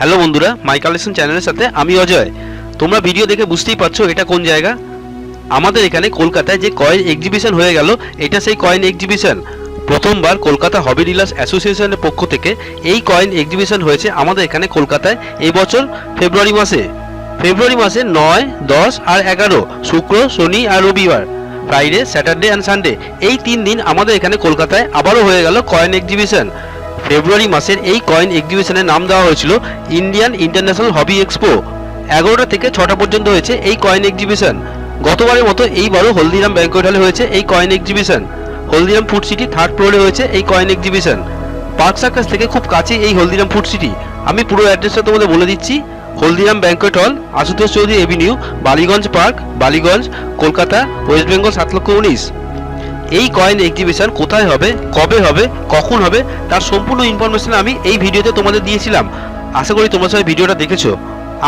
Hello বন্ধুরা, মাই collection চ্যানেলের সাথে আমি অজয়। তোমরা ভিডিও দেখে বুঝতেই পারছো এটা কোন জায়গা। আমাদের এখানে কলকাতায় যে কয়েন এক্সিবিশন হয়ে গেল, এটা সেই কয়েন এক্সিবিশন। প্রথমবার কলকাতা হবি ডিলার্স অ্যাসোসিয়েশনের পক্ষ থেকে এই কয়েন এক্সিবিশন হয়েছে আমাদের এখানে কলকাতায় এই বছর ফেব্রুয়ারি মাসে 9, 10 আর 11, শুক্র, শনি আর রবিবার, ফ্রাইডে, স্যাটারডে অ্যান্ড সানডে, এই 3 দিন আমাদের এখানে কলকাতায় আবারও হয়ে গেল কয়েন এক্সিবিশন। ফেব্রুয়ারি মাসের এই কয়েন এক্সিবিশনের নাম দেওয়া হয়েছিল ইন্ডিয়ান ইন্টারন্যাশনাল হবি এক্সপো। 11টা থেকে 6টা পর্যন্ত হয়েছে এই কয়েন এক্সিবিশন। গতবারের মতো এইবারও হলদিরাম ব্যাংকোয়েট হলে হয়েছে এই coin exhibition. Haldiram food city 3rd ফ্লোরে হয়েছে এই কয়েন এক্সিবিশন। পার্ক সার্কাস থেকে খুব কাছে এই হলদিরাম ফুড সিটি। আমি পুরো অ্যাড্রেসটা তোমাদের বলে দিচ্ছি। Haldiram banquet hall, Ashutosh Chowdhury Avenue, Ballygunge park, Ballygunge, Kolkata, West Bengal 7,19,000। এই কয়েন এক্সিবিশন কোথায় হবে, কবে হবে, কখন হবে, তার সম্পূর্ণ ইনফরমেশন আমি এই ভিডিওতে তোমাদের দিয়েছিলাম। আশা করি তোমরা সবাই ভিডিওটা দেখেছো।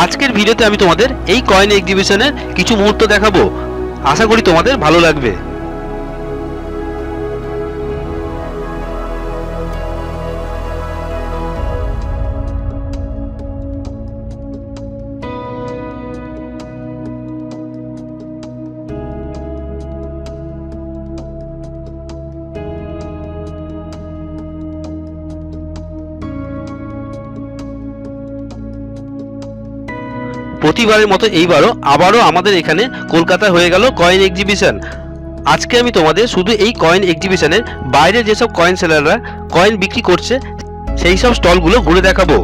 আজকের ভিডিওতে আমি তোমাদের এই কয়েন এক্সিবিশনের কিছু মুহূর্ত দেখাবো। আশা করি তোমাদের ভালো লাগবে। প্রতিবারের মতো এইবারও আবারও আমাদের এখানে কলকাতায় হয়ে গেল কয়েন এক্সিবিশন। আজকে আমি তোমাদের শুধু এই কয়েন এক্সিবিশনের বাইরে যেসব কয়েন সেলাররা কয়েন বিক্রি করছে সেই সব স্টলগুলো ঘুরে দেখাবো।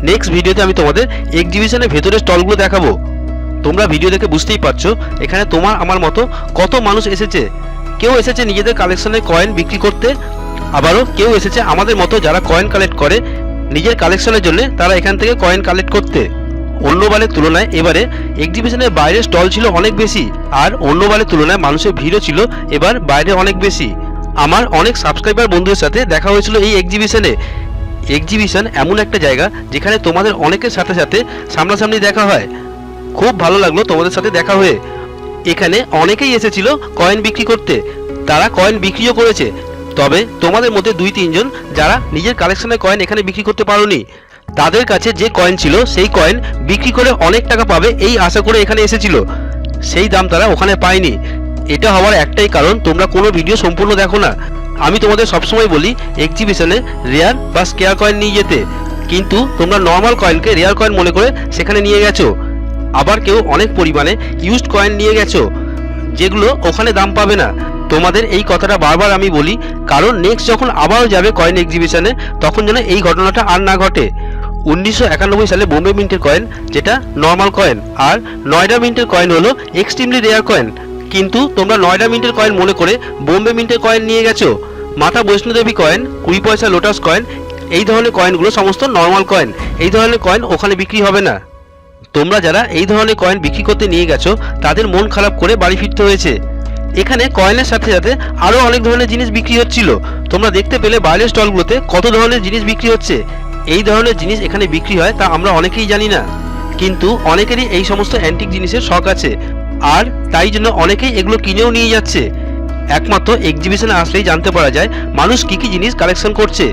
নেক্সট ভিডিওতে আমি তোমাদের এক্সিবিশনের ভেতরের স্টলগুলো দেখাবো। তোমরা ভিডিও দেখে বুঝতেই পারছো এখানে তোমার আমার মতো কত মানুষ এসেছে। কেউ এসেছে নিজেদের কালেকশনের কয়েন বিক্রি করতে, আবারও কেউ এসেছে আমাদের মতো যারা কয়েন কালেক্ট করে নিজের কালেকশনের জন্য, তারা এখান থেকে কয়েন কালেক্ট করতে। অন্যবারের তুলনায় এবারে এক্সিবিশনের বাইরে স্টল ছিল অনেক বেশি, আর অন্যবারের তুলনায় মানুষের ভিড়ও ছিল এবার বাইরে অনেক বেশি। আমার অনেক সাবস্ক্রাইবার বন্ধুদের সাথে দেখা হয়েছিল এই এক্সিবিশনে। এক্সিবিশন এমন একটা জায়গা যেখানে তোমাদের অনেকের সাথে সাথে সামনাসামনি দেখা হয়। খুব ভালো লাগলো তোমাদের সাথে দেখা হয়ে। এখানে অনেকেই এসেছিল কয়েন বিক্রি করতে, তারা কয়েন বিক্রিও করেছে। তবে তোমাদের মধ্যে 2-3 জন যারা নিজের কালেকশনের কয়েন এখানে বিক্রি করতে পারোনি, তাদের কাছে যে কয়েন ছিল সেই কয়েন বিক্রি করে অনেক টাকা পাবে এই আশা করে এখানে এসেছিল, সেই দাম তারা ওখানে পায়নি। এটা হওয়ার একটাই কারণ, তোমরা কোনো ভিডিও সম্পূর্ণ দেখো না। আমি তোমাদের সবসময় বলি এক্সিবিশনে রেয়ার বা স্কেয়ার কয়েন নিয়ে যেতে, কিন্তু তোমরা নর্মাল কয়েনকে রেয়ার কয়েন মনে করে সেখানে নিয়ে গেছো। আবার কেউ অনেক পরিমাণে ইউজড কয়েন নিয়ে গেছো যেগুলো ওখানে দাম পাবে না। তোমাদের এই কথাটা বারবার আমি বলি, কারণ নেক্সট যখন আবারও যাবে কয়েন এক্সিবিশনে তখন যেন এই ঘটনাটা আর না ঘটে। 1991 সালে বোম্বে মিন্টের কয়েন যেটা নর্মাল কয়েন, আর নয়ডা মিন্টের কয়েন হলো এক্সট্রিমলি রেয়ার কয়েন। কিন্তু তোমরা নয়ডা মিন্টের কয়েন মনে করে বোম্বে মিন্টের কয়েন নিয়ে গেছো। মাতা বৈষ্ণোদেবী কয়েন, 20 পয়সা লোটাস কয়েন, এই ধরনের কয়েনগুলো সমস্ত নর্মাল কয়েন। এই ধরনের কয়েন ওখানে বিক্রি হবে না। তোমরা যারা এই ধরনের কয়েন বিক্রি করতে নিয়ে গেছো তাদের মন খারাপ করে বাড়ি ফিরতে হয়েছে। এখানে কয়েনের সাথে সাথে আরও অনেক ধরনের জিনিস বিক্রি হচ্ছিল। তোমরা দেখতে পেলে বাইরের স্টলগুলোতে কত ধরনের জিনিস বিক্রি হচ্ছে। এই ধরনের জিনিস এখানে বিক্রি হয় তা আমরা অনেকেই জানি না, কিন্তু অনেকেরই এই সমস্ত অ্যান্টিক জিনিসের শখ আছে, আর তাই জন্য অনেকেই এগুলো কিনেও নিয়ে যাচ্ছে। একমাত্র এক্সিবিশনে আসলেই জানতে পারা যায় মানুষ কী কী জিনিস কালেকশন করছে।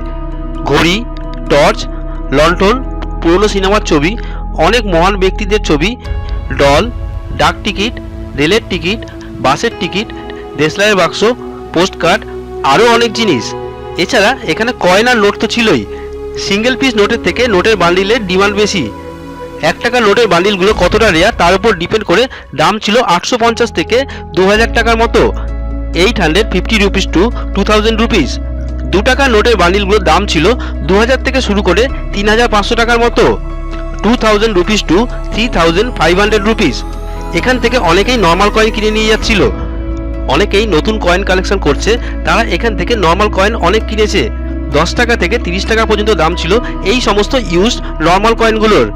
ঘড়ি, টর্চ, লণ্ঠন, পুরনো সিনেমার ছবি, অনেক মহান ব্যক্তিদের ছবি, ডল, ডাক টিকিট, রেলের টিকিট, বাসের টিকিট, দেশলাইয়ের বাক্স, পোস্ট কার্ড, আরও অনেক জিনিস। এছাড়া এখানে কয়েন আর নোট তো ছিলই। সিঙ্গেল পিস নোটের থেকে নোটের বান্ডিলের ডিমান্ড বেশি। 1 টাকার নোটের বান্ডিলগুলো কতটা রেয়ার তার উপর ডিপেন্ড করে দাম ছিল 850 থেকে 2000 টাকার মতো, 850 রুপিস টু 2000 রুপিস। 2 টাকার নোটের বান্ডিলগুলোর দাম ছিল 2000 থেকে শুরু করে 3500 টাকার মতো, 2000 রুপিস টু 3500 রুপিস। এখান থেকে অনেকেই নর্মাল কয়েন কিনে নিয়ে যাচ্ছিল। অনেকেই নতুন কয়েন কালেকশন করছে, তারা এখান থেকে নর্মাল কয়েন অনেক কিনেছে। 10 টাকা থেকে 30 টাকা পর্যন্ত দাম ছিল এই সমস্ত ইউজড নর্মাল কয়েনগুলোর।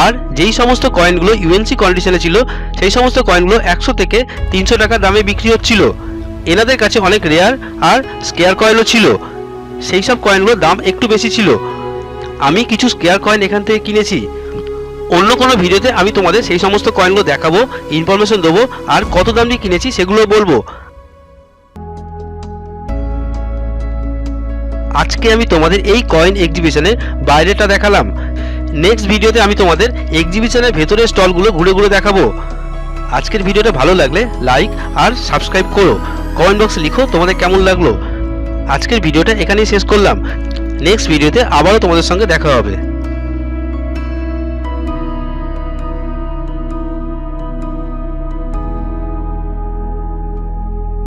আর যেই সমস্ত কয়েনগুলো ইউএনসি কন্ডিশনে ছিল সেই সমস্ত কয়েনগুলো 100 থেকে 300 টাকা দামে বিক্রি হচ্ছিল। এনাদের কাছে অনেক রেয়ার আর স্কেয়ার কয়েনও ছিল, সেই সব কয়েনগুলোর দাম একটু বেশি ছিল। আমি কিছু স্কেয়ার কয়েন এখান থেকে কিনেছি। অন্য কোনো ভিডিওতে আমি তোমাদের সেই সমস্ত কয়েনগুলো দেখাবো, ইনফরমেশন দেবো, আর কত দাম দিয়ে কিনেছি সেগুলো বলবো। আজকে আমি তোমাদের এই কয়েন এক্সিবিশনের বাইরেটা দেখালাম। নেক্সট ভিডিওতে আমি তোমাদের এক্সিবিশনের ভেতরের স্টলগুলো ঘুরে ঘুরে দেখাবো। আজকের ভিডিওটা ভালো লাগলে লাইক আর সাবস্ক্রাইব করো, কমেন্ট বক্সে লিখো তোমাদের কেমন লাগলো। আজকের ভিডিওটা এখানেই শেষ করলাম। নেক্সট ভিডিওতে আবারও তোমাদের সঙ্গে দেখা হবে।